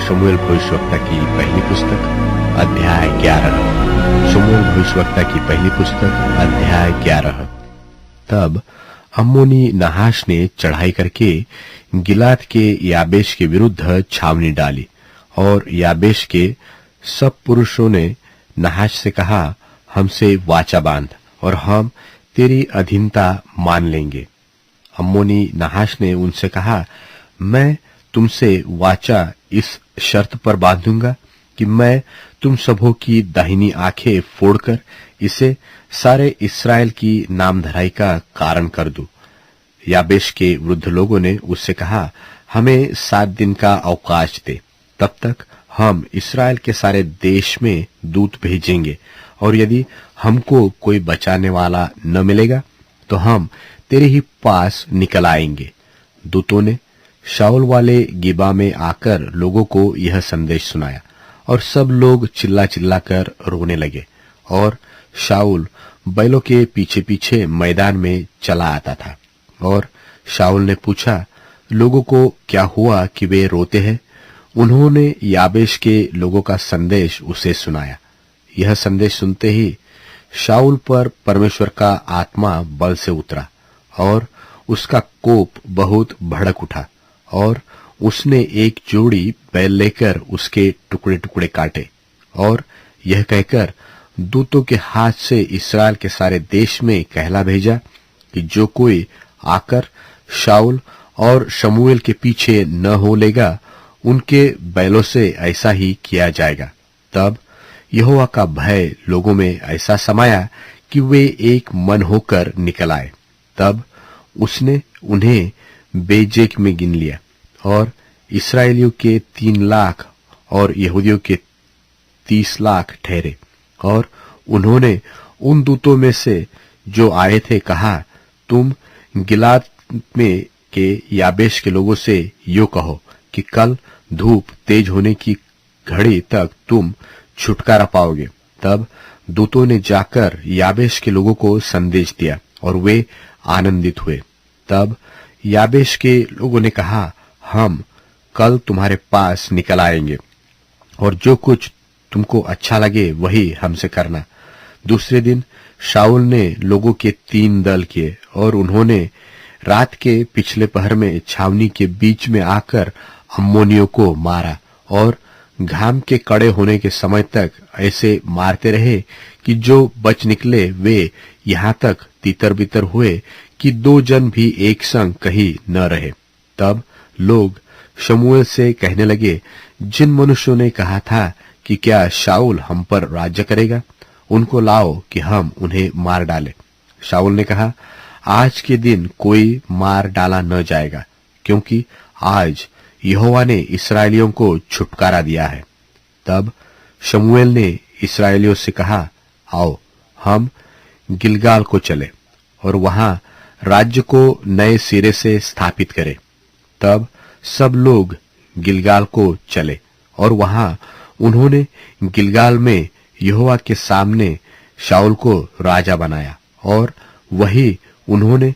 शमूएल भविष्यवक्ता की पहली पुस्तक अध्याय 11। शमूएल भविष्यवक्ता की पहली पुस्तक अध्याय 11। तब अम्मोनी नहाश ने चढ़ाई करके गिलाद के याबेश के विरुद्ध छावनी डाली, और याबेश के सब पुरुषों ने नहाश से कहा, हमसे वाचा बांध और हम तेरी अधीनता मान लेंगे। अम्मोनी नहाश ने उनसे कहा, मैं तुमसे वाचा इस शर्त पर बांधूंगा कि मैं तुम सबों की दाहिनी आंखें फोड़कर इसे सारे इस्राएल की नामधराई का कारण कर दूं। याबेश के वृद्ध लोगों ने उससे कहा, हमें 7 दिन का अवकाश दे, तब तक हम इस्राएल के सारे देश में दूत भेजेंगे, और यदि हमको कोई बचाने वाला न मिलेगा तो हम तेरे ही पास निकल आएंगे। दूतों ने शाऊल वाले गिबा में आकर लोगों को यह संदेश सुनाया, और सब लोग चिल्ला चिल्ला कर रोने लगे। और शाऊल बैलों के पीछे पीछे मैदान में चला आता था। और शाऊल ने पूछा, लोगों को क्या हुआ कि वे रोते हैं? उन्होंने याबेश के लोगों का संदेश उसे सुनाया। यह संदेश सुनते ही शाऊल पर परमेश्वर का आत्मा बल से उतरा, और उसका कोप बहुत भड़क उठा, और उसने एक जोड़ी बैल लेकर उसके टुकड़े टुकड़े काटे, और यह कहकर दूतों के हाथ से इस्राएल के सारे देश में कहला भेजा कि जो कोई आकर शाऊल और शमूएल के पीछे न हो लेगा, उनके बैलों से ऐसा ही किया जाएगा। तब यहोवा का भय लोगों में ऐसा समाया कि वे एक मन होकर निकल आए। तब उसने उन्हें बेजेक में गिन लिया, और इस्राएलियों के 3 लाख और यहूदियों के 30 लाख ठहरे। और उन्होंने उन दूतों में से जो आए थे कहा, तुम गिलाद में के याबेश के लोगों से यो कहो कि कल धूप तेज होने की घड़ी तक तुम छुटकारा पाओगे। तब दूतों ने जाकर याबेश के लोगों को संदेश दिया, और वे आनंदित हुए। तब याबेश के लोगों ने कहा, हम कल तुम्हारे पास निकल आएंगे, और जो कुछ तुमको अच्छा लगे वही हमसे करना। दूसरे दिन शाऊल ने लोगों के 3 दल किए, और उन्होंने रात के पिछले पहर में छावनी के बीच में आकर अम्मोनियों को मारा, और घाम के कड़े होने के समय तक ऐसे मारते रहे कि जो बच निकले वे यहाँ तक तितर बितर हुए कि 2 जन भी एक संग कहीं न रहे। तब लोग शमूएल से कहने लगे, जिन मनुष्यों ने कहा था कि क्या शाऊल हम पर राज्य करेगा, उनको लाओ कि हम उन्हें मार डालें। शाऊल ने कहा, आज के दिन कोई मार डाला न जाएगा, क्योंकि आज यहोवा ने इस्राएलियों को छुटकारा दिया है। तब शमूएल ने इस्राएलियों से कहा, आओ हम गिलगाल को चले, और वहां राज्य को नए सिरे से स्थापित करें। तब सब लोग गिलगाल को चले, और वहां उन्होंने गिलगाल में यहोवा के सामने शाऊल को राजा बनाया, और वही उन्होंने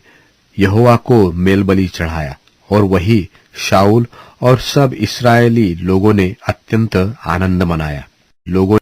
यहोवा को मेलबलि चढ़ाया, और वही शाऊल और सब इस्राएली लोगों ने अत्यंत आनंद मनाया। लोगों